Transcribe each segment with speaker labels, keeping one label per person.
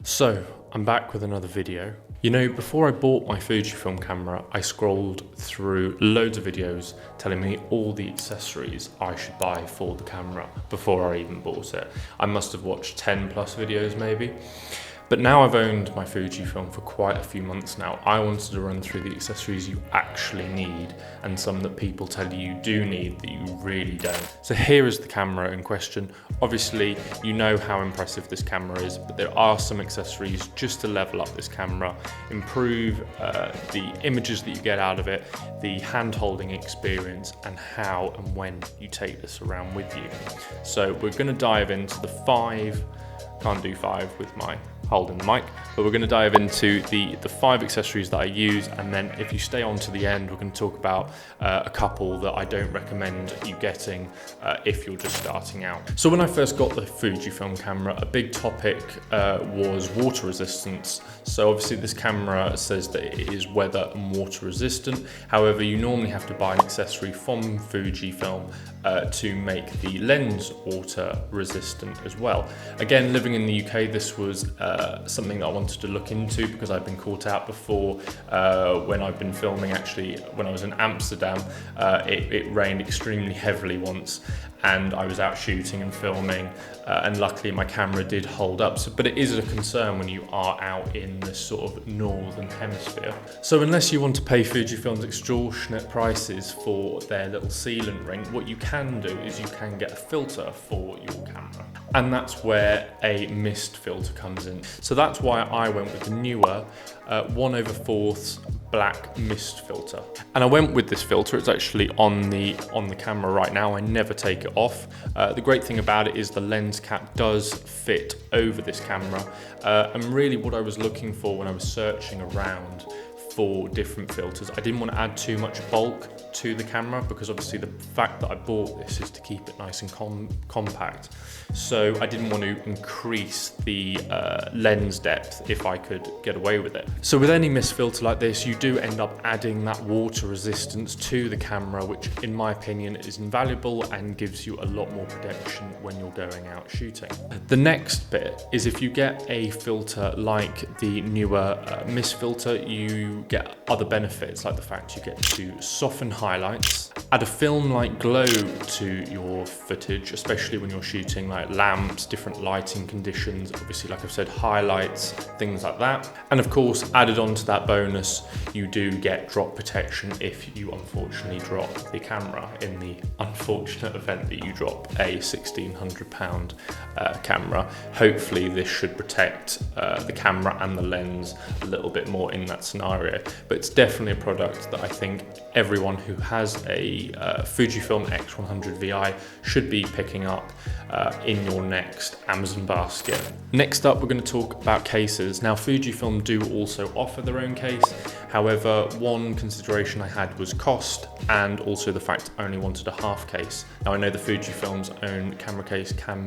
Speaker 1: So, I'm back with another video. You know, before I bought my Fujifilm camera, I scrolled through loads of videos telling me all the accessories I should buy for the camera before I even bought it. I must have watched 10 plus videos maybe. But now I've owned my Fujifilm for quite a few months now, I wanted to run through the accessories you actually need and some that people tell you do need that you really don't. So here is the camera in question. Obviously, you know how impressive this camera is, but there are some accessories just to level up this camera, improve the images that you get out of it, the hand-holding experience, and how and when you take this around with you. So we're going to dive into the 5, can't do 5 with my holding the mic, but we're going to dive into the 5 accessories that I use, and then if you stay on to the end, we're going to talk about a couple that I don't recommend you getting if you're just starting out. So when I first got the Fujifilm camera, a big topic was water resistance. So obviously this camera says that it is weather and water resistant. However, you normally have to buy an accessory from Fujifilm to make the lens water resistant as well. Again, living in the UK, this was something that I wanted to look into because I've been caught out before when I've been filming. Actually, when I was in Amsterdam, it rained extremely heavily once, and I was out shooting and filming, and luckily my camera did hold up. But it is a concern when you are out in this sort of northern hemisphere. So unless you want to pay Fujifilm's extortionate prices for their little sealant ring, what you can do is you can get a filter for your camera. And that's where a mist filter comes in. So that's why I went with the newer 1/4 black mist filter. And I went with this filter. It's actually on the camera right now. I never take it off. The great thing about it is the lens cap does fit over this camera. And really what I was looking for when I was searching around for different filters, I didn't want to add too much bulk to the camera, because obviously the fact that I bought this is to keep it nice and compact. So I didn't want to increase the lens depth if I could get away with it. So with any mist filter like this, you do end up adding that water resistance to the camera, which in my opinion is invaluable and gives you a lot more protection when you're going out shooting. The next bit is if you get a filter like the newer mist filter, you get other benefits, like the fact you get to soften highlights, add a film-like glow to your footage, especially when you're shooting like lamps, different lighting conditions, obviously like I've said, highlights, things like that. And of course, added on to that bonus, you do get drop protection if you unfortunately drop the camera, in the unfortunate event that you drop a £1,600 camera. Hopefully this should protect the camera and the lens a little bit more in that scenario. But it's definitely a product that I think everyone who has a Fujifilm X100VI should be picking up in your next Amazon basket. Next up, we're going to talk about cases. Now, Fujifilm do also offer their own case. However, one consideration I had was cost, and also the fact I only wanted a half case. Now, I know the Fujifilm's own camera case can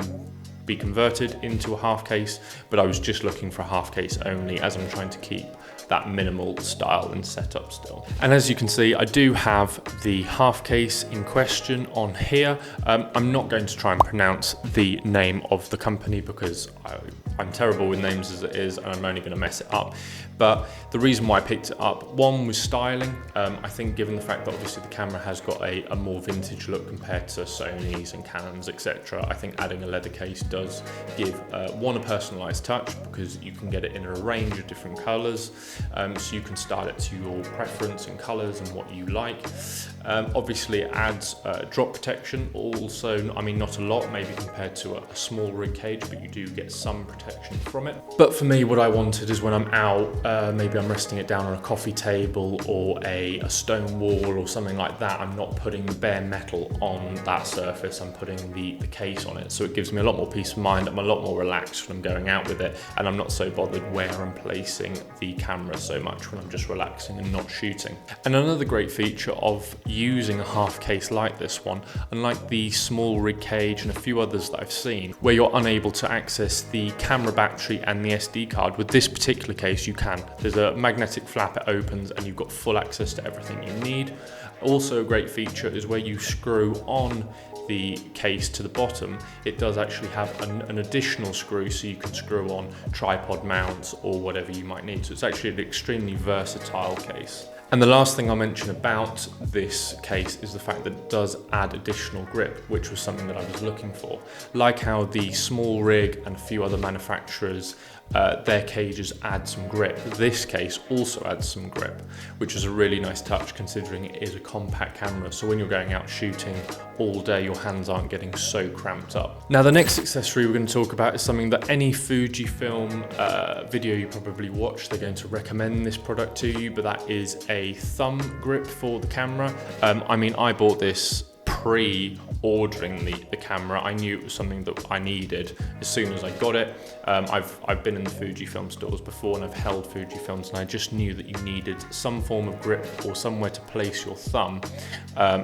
Speaker 1: be converted into a half case, but I was just looking for a half case only, as I'm trying to keep that minimal style and setup still. And as you can see, I do have the half case in question on here. I'm not going to try and pronounce the name of the company because I'm terrible with names as it is, and I'm only going to mess it up. But the reason why I picked it up, one was styling. I think given the fact that obviously the camera has got a more vintage look compared to Sony's and Canon's, etc., I think adding a leather case does give one, a personalized touch, because you can get it in a range of different colors. So you can style it to your preference and colors and what you like. Obviously it adds drop protection also, I mean not a lot maybe compared to a small rig cage, but you do get some protection from it. But for me, what I wanted is when I'm out, maybe I'm resting it down on a coffee table or a stone wall or something like that, I'm not putting the bare metal on that surface, I'm putting the case on it. So it gives me a lot more peace of mind, I'm a lot more relaxed when I'm going out with it, and I'm not so bothered where I'm placing the camera so much when I'm just relaxing and not shooting. And another great feature of using a half case like this one, unlike the small rig cage and a few others that I've seen, where you're unable to access the camera battery and the SD card, with this particular case you can. There's a magnetic flap, it opens, and you've got full access to everything you need. Also a great feature is where you screw on the case to the bottom, it does actually have an additional screw, so you can screw on tripod mounts or whatever you might need. So it's actually an extremely versatile case. And the last thing I'll mention about this case is the fact that it does add additional grip, which was something that I was looking for. Like how the Small Rig and a few other manufacturers, their cages add some grip. This case also adds some grip, which is a really nice touch considering it is a compact camera. So when you're going out shooting all day, your hands aren't getting so cramped up. Now, the next accessory we're going to talk about is something that any Fujifilm video you probably watch, they're going to recommend this product to you, but that is a thumb grip for the camera. I mean, I bought this pre-ordering the camera. I knew it was something that I needed as soon as I got it. I've been in the Fujifilm stores before and I've held Fujifilms, and I just knew that you needed some form of grip or somewhere to place your thumb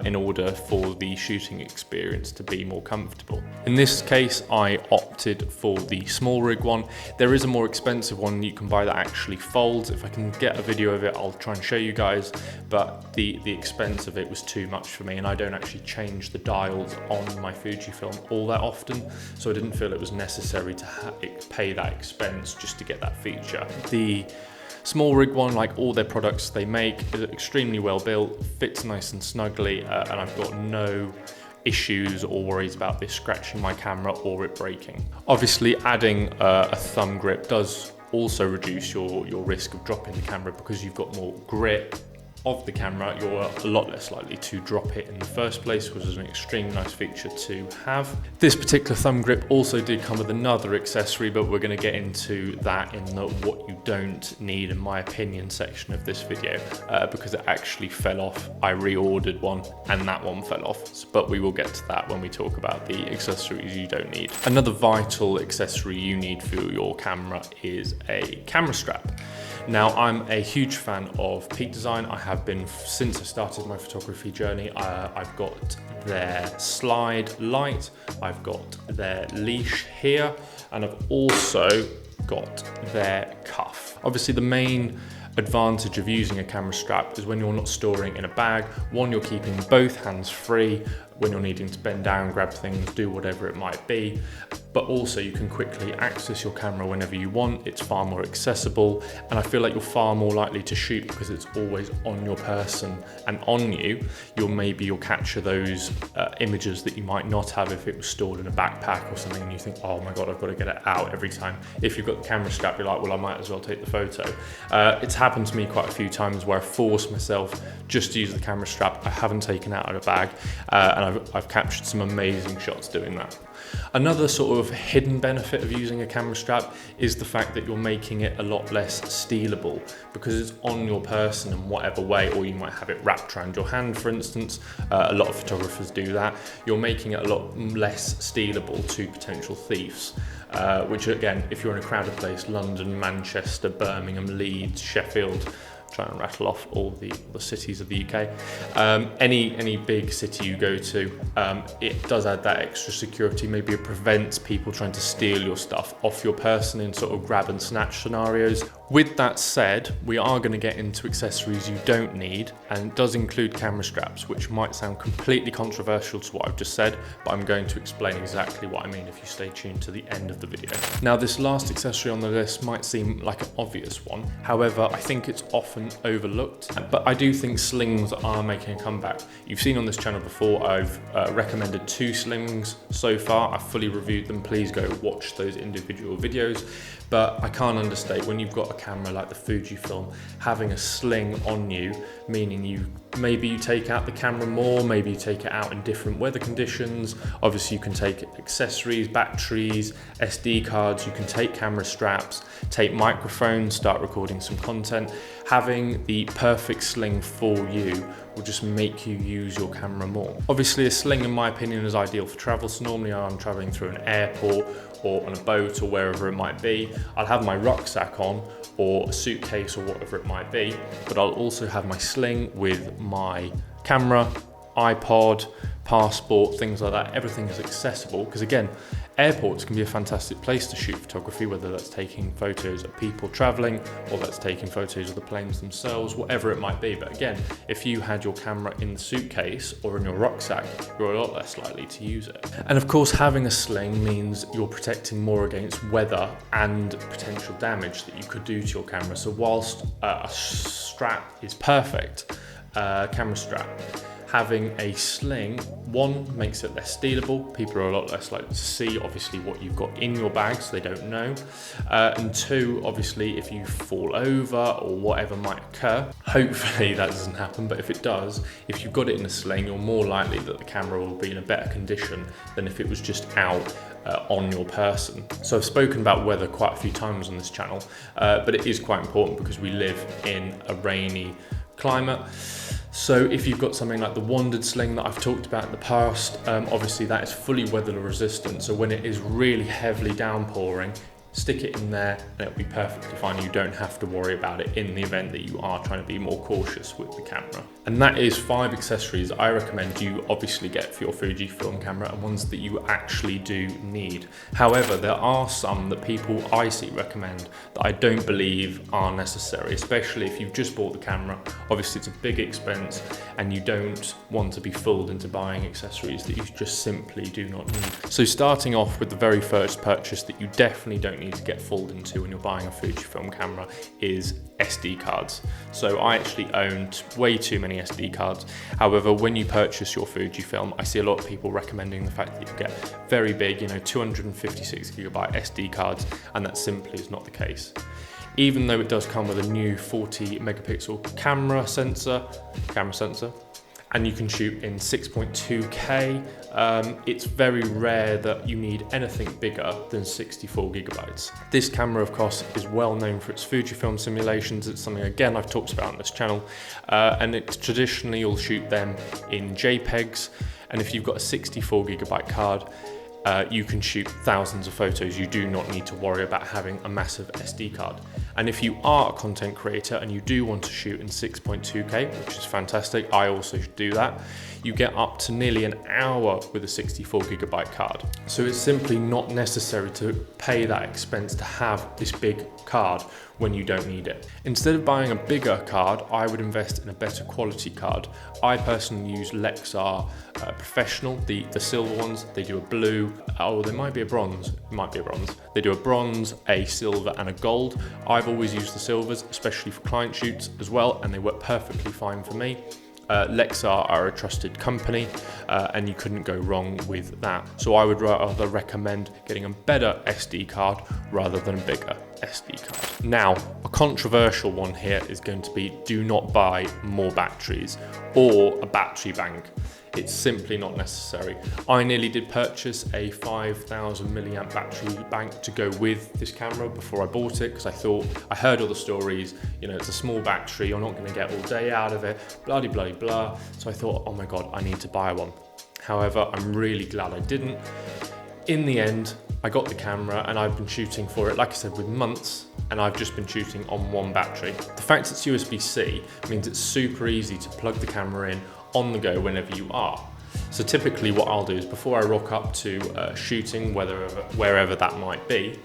Speaker 1: in order for the shooting experience to be more comfortable. In this case, I opted for the Small Rig one. There is a more expensive one you can buy that actually folds. If I can get a video of it, I'll try and show you guys, but the expense of it was too much for me, and I don't actually change the dials on my Fujifilm all that often, so I didn't feel it was necessary to pay that expense just to get that feature. The Small Rig one, like all their products they make, is extremely well built, fits nice and snugly, and I've got no issues or worries about this scratching my camera or it breaking. Obviously, adding a thumb grip does also reduce your risk of dropping the camera, because you've got more grip of the camera, you're a lot less likely to drop it in the first place, which is an extremely nice feature to have. This particular thumb grip also did come with another accessory, but we're going to get into that in the what you don't need, in my opinion, section of this video, because it actually fell off. I reordered one and that one fell off, but we will get to that when we talk about the accessories you don't need. Another vital accessory you need for your camera is a camera strap. Now, I'm a huge fan of Peak Design. I have been since I started my photography journey. I've got their slide light, I've got their leash here, and I've also got their cuff. Obviously, the main advantage of using a camera strap is when you're not storing in a bag. One, you're keeping both hands free when you're needing to bend down, grab things, do whatever it might be. But also you can quickly access your camera whenever you want. It's far more accessible, and I feel like you're far more likely to shoot because it's always on your person and on you. You'll capture those images that you might not have if it was stored in a backpack or something, and you think, oh my God, I've got to get it out every time. If you've got the camera strap, you're like, well, I might as well take the photo. It's happened to me quite a few times where I forced myself just to use the camera strap. I haven't taken it out of a bag, and I've captured some amazing shots doing that. Another sort of hidden benefit of using a camera strap is the fact that you're making it a lot less stealable, because it's on your person in whatever way, or you might have it wrapped around your hand, for instance. A lot of photographers do that. You're making it a lot less stealable to potential thieves. Which again, if you're in a crowded place, London, Manchester, Birmingham, Leeds, Sheffield, trying to rattle off all the cities of the UK. Any big city you go to, it does add that extra security. Maybe it prevents people trying to steal your stuff off your person in sort of grab and snatch scenarios. With that said, we are going to get into accessories you don't need, and it does include camera straps, which might sound completely controversial to what I've just said, but I'm going to explain exactly what I mean if you stay tuned to the end of the video. Now, this last accessory on the list might seem like an obvious one. However, I think it's often overlooked, but I do think slings are making a comeback. You've seen on this channel before, I've recommended 2 slings so far. I've fully reviewed them. Please go watch those individual videos. But I can't understate, when you've got a camera like the Fujifilm, having a sling on you, meaning maybe you take out the camera more, maybe you take it out in different weather conditions. Obviously you can take accessories, batteries, SD cards, you can take camera straps, take microphones, start recording some content. Having the perfect sling for you will just make you use your camera more. Obviously a sling, in my opinion, is ideal for travel. So normally I'm traveling through an airport or on a boat or wherever it might be. I'll have my rucksack on or a suitcase or whatever it might be, but I'll also have my sling with my camera, iPod, passport, things like that. Everything is accessible, because again, Airports can be a fantastic place to shoot photography, whether that's taking photos of people traveling or that's taking photos of the planes themselves, whatever it might be. But again, if you had your camera in the suitcase or in your rucksack, you're a lot less likely to use it. And of course, having a sling means you're protecting more against weather and potential damage that you could do to your camera. So whilst a strap is perfect, camera strap, having a sling, one, makes it less stealable. People are a lot less likely to see, obviously, what you've got in your bag, so they don't know. And two, obviously, if you fall over or whatever might occur, hopefully that doesn't happen, but if it does, if you've got it in a sling, you're more likely that the camera will be in a better condition than if it was just out on your person. So I've spoken about weather quite a few times on this channel, but it is quite important because we live in a rainy climate. So if you've got something like the wandered sling that I've talked about in the past, obviously that is fully weather resistant. So when it is really heavily downpouring, stick it in there and it'll be perfectly fine. You don't have to worry about it in the event that you are trying to be more cautious with the camera. And that is 5 accessories I recommend you obviously get for your Fujifilm camera, and ones that you actually do need. However, there are some that people I see recommend that I don't believe are necessary, especially if you've just bought the camera. Obviously it's a big expense and you don't want to be fooled into buying accessories that you just simply do not need. So starting off with the very first purchase that you definitely don't need to get fooled into when you're buying a Fujifilm camera is SD cards. So I actually owned way too many SD cards. However, when you purchase your Fujifilm, I see a lot of people recommending the fact that you get very big, 256 gigabyte SD cards, and that simply is not the case. Even though it does come with a new 40 megapixel camera sensor, and you can shoot in 6.2K, it's very rare that you need anything bigger than 64 gigabytes. This camera, of course, is well known for its Fujifilm simulations. It's something, again, I've talked about on this channel, and it's traditionally you'll shoot them in JPEGs, and if you've got a 64 gigabyte card, you can shoot thousands of photos. You do not need to worry about having a massive SD card. And if you are a content creator and you do want to shoot in 6.2K, which is fantastic, I also do that, you get up to nearly an hour with a 64 gigabyte card. So it's simply not necessary to pay that expense to have this big card when you don't need it. Instead of buying a bigger card, I would invest in a better quality card. I personally use Lexar Professional, the silver ones. They do a blue, there might be a bronze, They do a bronze, a silver and a gold. I've always used the silvers, especially for client shoots as well, and they work perfectly fine for me. Lexar are a trusted company, and you couldn't go wrong with that. So I would rather recommend getting a better SD card rather than a bigger SD card. Now, a controversial one here is going to be, do not buy more batteries or a battery bank. It's simply not necessary. I nearly did purchase a 5,000 milliamp battery bank to go with this camera before I bought it, because I heard all the stories, it's a small battery, you're not going to get all day out of it, blah, blah, blah, blah. So I thought, oh my God, I need to buy one. However, I'm really glad I didn't. In the end, I got the camera and I've been shooting for it, like I said, with months, and I've just been shooting on one battery. The fact it's USB-C means it's super easy to plug the camera in on the go whenever you are. So typically what I'll do is, before I rock up to shooting, wherever that might be,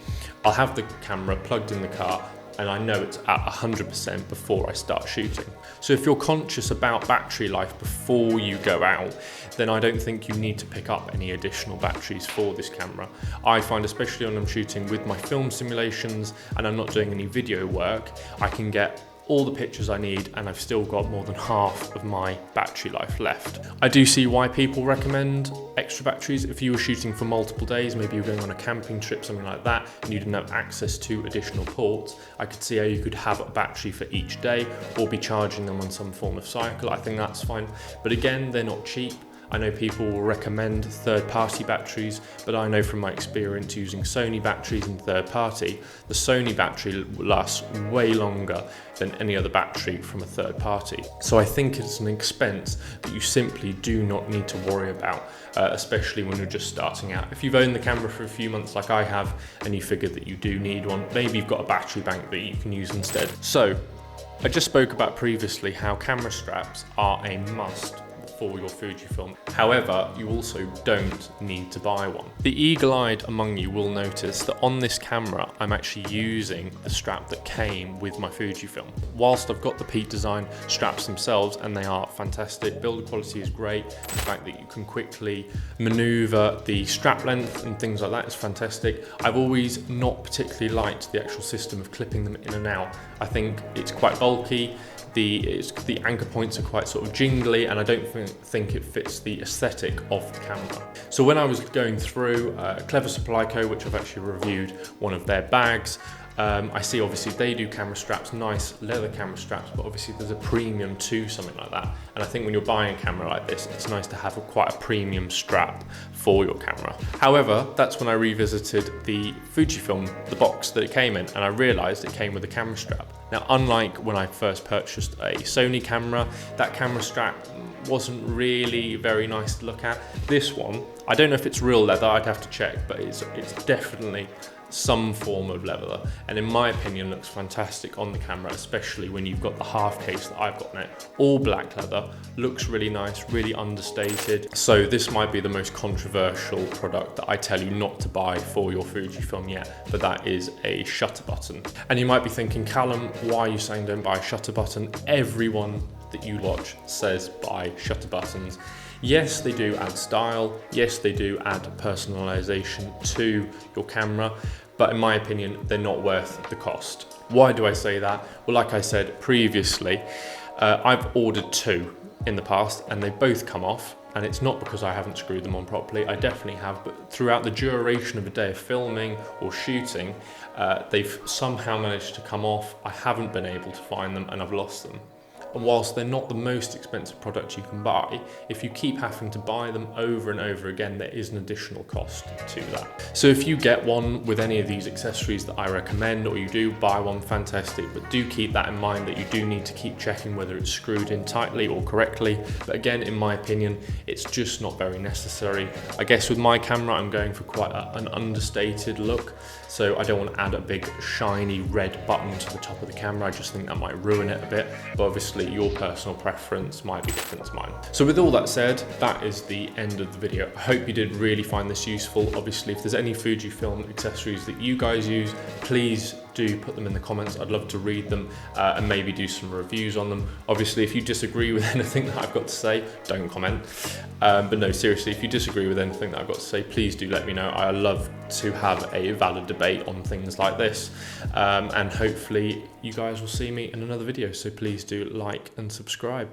Speaker 1: I'll have the camera plugged in the car and I know it's at 100% before I start shooting. So if you're conscious about battery life before you go out, then I don't think you need to pick up any additional batteries for this camera. I find, especially when I'm shooting with my film simulations and I'm not doing any video work, I can get all the pictures I need and I've still got more than half of my battery life left. I do see why people recommend extra batteries. If you were shooting for multiple days, maybe you're going on a camping trip, something like that, and you didn't have access to additional ports, I could see how you could have a battery for each day or be charging them on some form of cycle. I think that's fine. But again, they're not cheap. I know people will recommend third-party batteries, but I know from my experience using Sony batteries and third-party, the Sony battery lasts way longer than any other battery from a third party. So I think it's an expense that you simply do not need to worry about, especially when you're just starting out. If you've owned the camera for a few months like I have, and you figure that you do need one, maybe you've got a battery bank that you can use instead. So I just spoke about previously how camera straps are a must for your Fujifilm. However, you also don't need to buy one. The eagle-eyed among you will notice that on this camera, I'm actually using the strap that came with my Fujifilm. Whilst I've got the Peak Design straps themselves, and they are fantastic, build quality is great, the fact that you can quickly maneuver the strap length and things like that is fantastic. I've always not particularly liked the actual system of clipping them in and out. I think it's quite bulky, the anchor points are quite sort of jingly, and I don't think it fits the aesthetic of the camera. So when I was going through Clever Supply Co, which I've actually reviewed one of their bags, I see obviously they do camera straps, nice leather camera straps, but obviously there's a premium to something like that. And I think when you're buying a camera like this, it's nice to have quite a premium strap for your camera. However, that's when I revisited the Fujifilm, the box that it came in, and I realized it came with a camera strap. Now, unlike when I first purchased a Sony camera, that camera strap wasn't really very nice to look at. This one, I don't know if it's real leather, I'd have to check, but it's definitely some form of leather, and in my opinion looks fantastic on the camera, especially when you've got the half case that I've got now. All black leather, looks really nice, really understated. So this might be the most controversial product that I tell you not to buy for your Fujifilm yet, but that is a shutter button. And you might be thinking, Callum, why are you saying don't buy a shutter button? Everyone that you watch says buy shutter buttons. Yes, they do add style. Yes, they do add personalization to your camera, but in my opinion, they're not worth the cost. Why do I say that? Well, like I said previously, I've ordered two in the past and they both come off, and it's not because I haven't screwed them on properly. I definitely have, but throughout the duration of a day of filming or shooting, they've somehow managed to come off. I haven't been able to find them and I've lost them. And whilst they're not the most expensive product you can buy, if you keep having to buy them over and over again, there is an additional cost to that. So if you get one with any of these accessories that I recommend, or you do buy one, fantastic, but do keep that in mind that you do need to keep checking whether it's screwed in tightly or correctly. But again, in my opinion, it's just not very necessary. I guess with my camera, I'm going for quite an understated look. So I don't want to add a big shiny red button to the top of the camera. I just think that might ruin it a bit, but obviously your personal preference might be different to mine. So with all that said, that is the end of the video. I hope you did really find this useful. Obviously, if there's any Fujifilm accessories that you guys use, please do put them in the comments. I'd love to read them and maybe do some reviews on them. Obviously, if you disagree with anything that I've got to say, don't comment. But no, seriously, if you disagree with anything that I've got to say, please do let me know. I love to have a valid debate on things like this. And hopefully you guys will see me in another video. So please do like and subscribe.